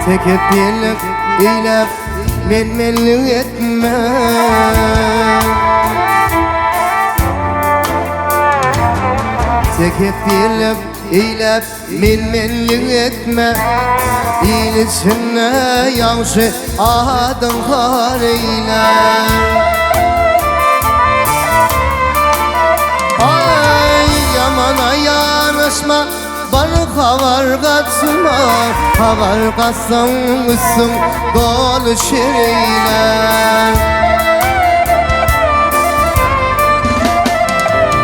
Tekebbirlik eylep menmenlik etme. Tekebbirlik eylep menmenlik etme. İl içine yavşı adın kar eyler. Ay yamana yanaşma, barka var kaçma. Havar kaçsan üstün dolu şireyler.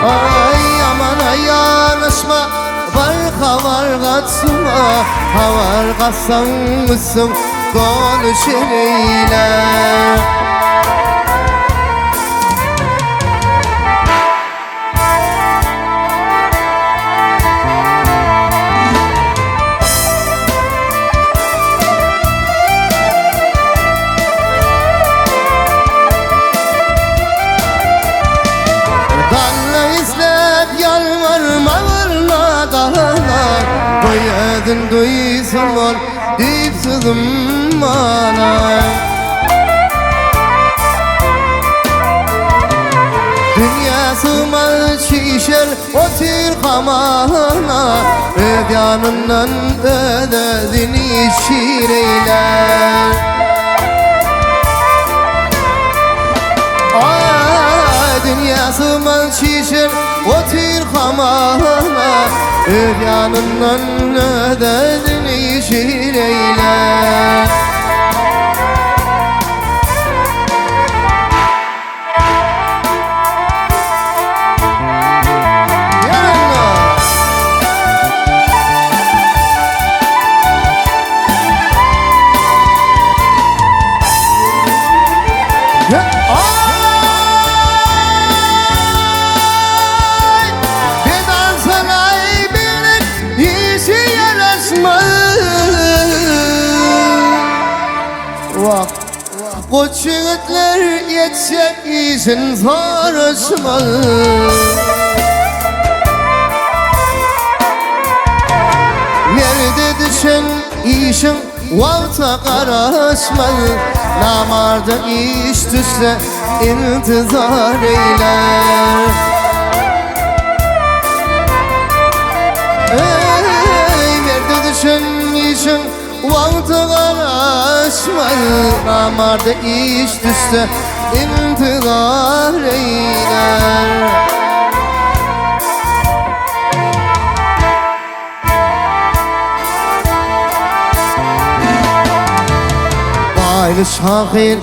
Ay yamana yanaşma, barka var kaçma. Havar kaçsan üstün dolu şireyler. Koyadın duysun ol deyip sızım bana. Dünyası mal şişer o tirkamana. Öv yanından ödedini şireyler. Dünyası mal şişer o tirkamana. Öv yanından ödedini şireyler. Koç yiğitler yetse işin sarışmalı. Nerede düşen işin varsa karışmalı. Namarda iş düşse intizar eyler. Nerede düşen işin varsa karışmalı. Namarda iş düşse intizar eyler. Aynı şahir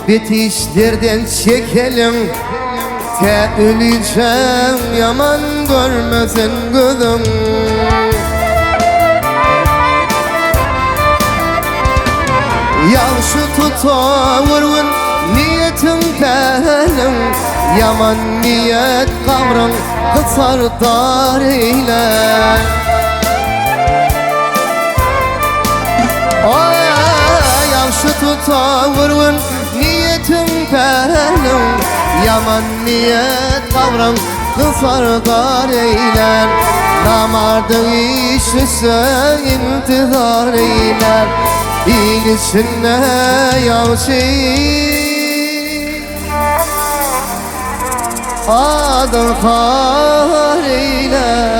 bitişlerden çekelim. Te öleceğim yaman görmesin gözüm. Yavşı tutavurun niyetin benim. Yaman niyet kavrın kısar dar eyler. Yavşı tutavurun niyetin benim. Yaman niyet kavrın kısar dar eyler. Namarda işlise intizar eyler. İl içinde yavşı adın kar eyler.